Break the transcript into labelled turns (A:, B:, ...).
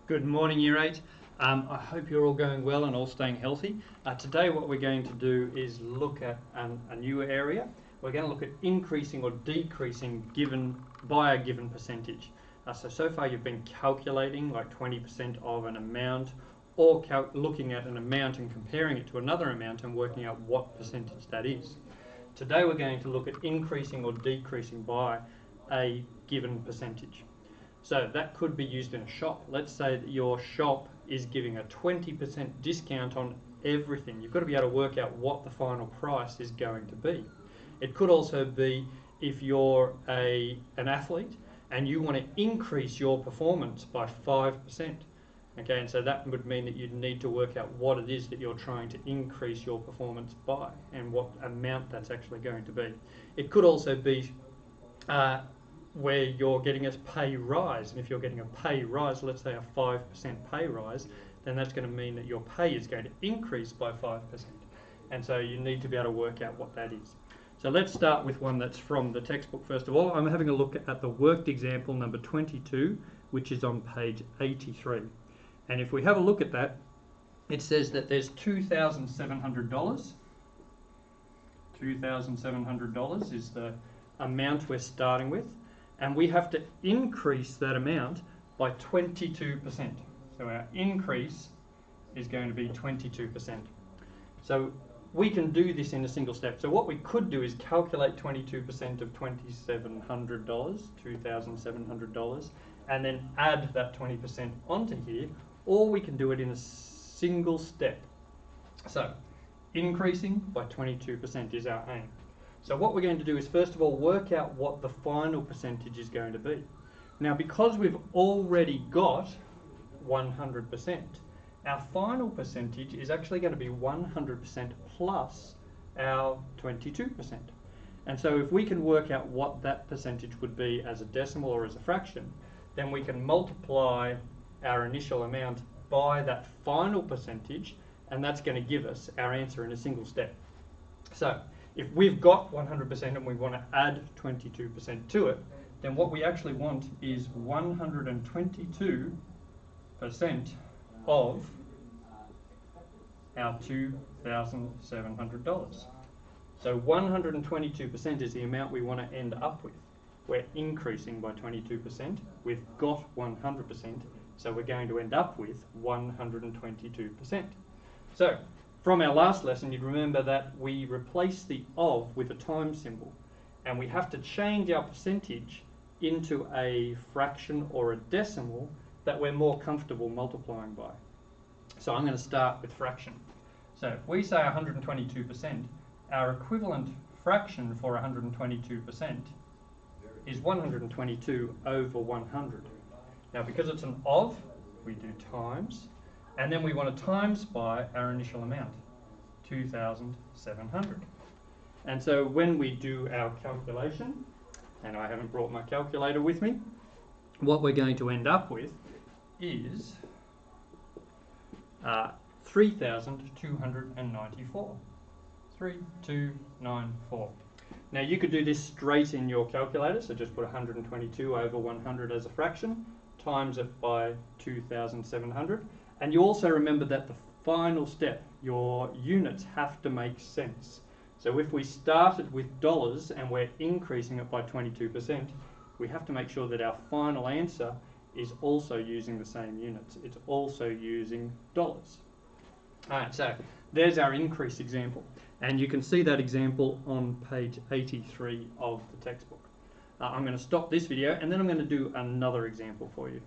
A: Good morning, Year 8. I hope you're all going well and all staying healthy. Today what we're going to do is look at a new area. We're going to look at increasing or decreasing by a given percentage. So far you've been calculating like 20% of an amount, or looking at an amount and comparing it to another amount and working out what percentage that is. Today we're going to look at increasing or decreasing by a given percentage. So that could be used in a shop. Let's say that your shop is giving a 20% discount on everything. You've got to be able to work out what the final price is going to be. It could also be if you're an athlete and you want to increase your performance by 5%. Okay, and so that would mean that you'd need to work out what it is that you're trying to increase your performance by and what amount that's actually going to be. It could also be where you're getting a pay rise, and if you're getting a pay rise, let's say a 5% pay rise, then that's going to mean that your pay is going to increase by 5%, and so you need to be able to work out what that is. So let's start with one that's from the textbook first of all. I'm having a look at the worked example number 22, which is on page 83, and if we have a look at that, it says that there's $2,700. $2,700 is the amount we're starting with, and we have to increase that amount by 22%. So our increase is going to be 22%. So we can do this in a single step. So what we could do is calculate 22% of $2,700, $2,700, and then add that 20% onto here, or we can do it in a single step. So increasing by 22% is our aim. So what we're going to do is first of all work out what the final percentage is going to be. Now, because we've already got 100%, our final percentage is actually going to be 100% plus our 22%. And so if we can work out what that percentage would be as a decimal or as a fraction, then we can multiply our initial amount by that final percentage, and that's going to give us our answer in a single step. So if we've got 100% and we want to add 22% to it, then what we actually want is 122% of our $2,700. So 122% is the amount we want to end up with. We're increasing by 22%. We've got 100%, so we're going to end up with 122%. So from our last lesson, you'd remember that we replace the of with a times symbol, and we have to change our percentage into a fraction or a decimal that we're more comfortable multiplying by. So I'm going to start with fraction. So if we say 122%, our equivalent fraction for 122% is 122 over 100. Now, because it's an of, we do times, and then we want to times by our initial amount, 2,700. And so when we do our calculation, and I haven't brought my calculator with me, what we're going to end up with is 3,294. 3,294. Now you could do this straight in your calculator, so just put 122 over 100 as a fraction, times it by 2,700. And you also remember that the final step, your units have to make sense. So if we started with dollars and we're increasing it by 22%, we have to make sure that our final answer is also using the same units. It's also using dollars. Alright, so there's our increase example. And you can see that example on page 83 of the textbook. I'm going to stop this video and then I'm going to do another example for you.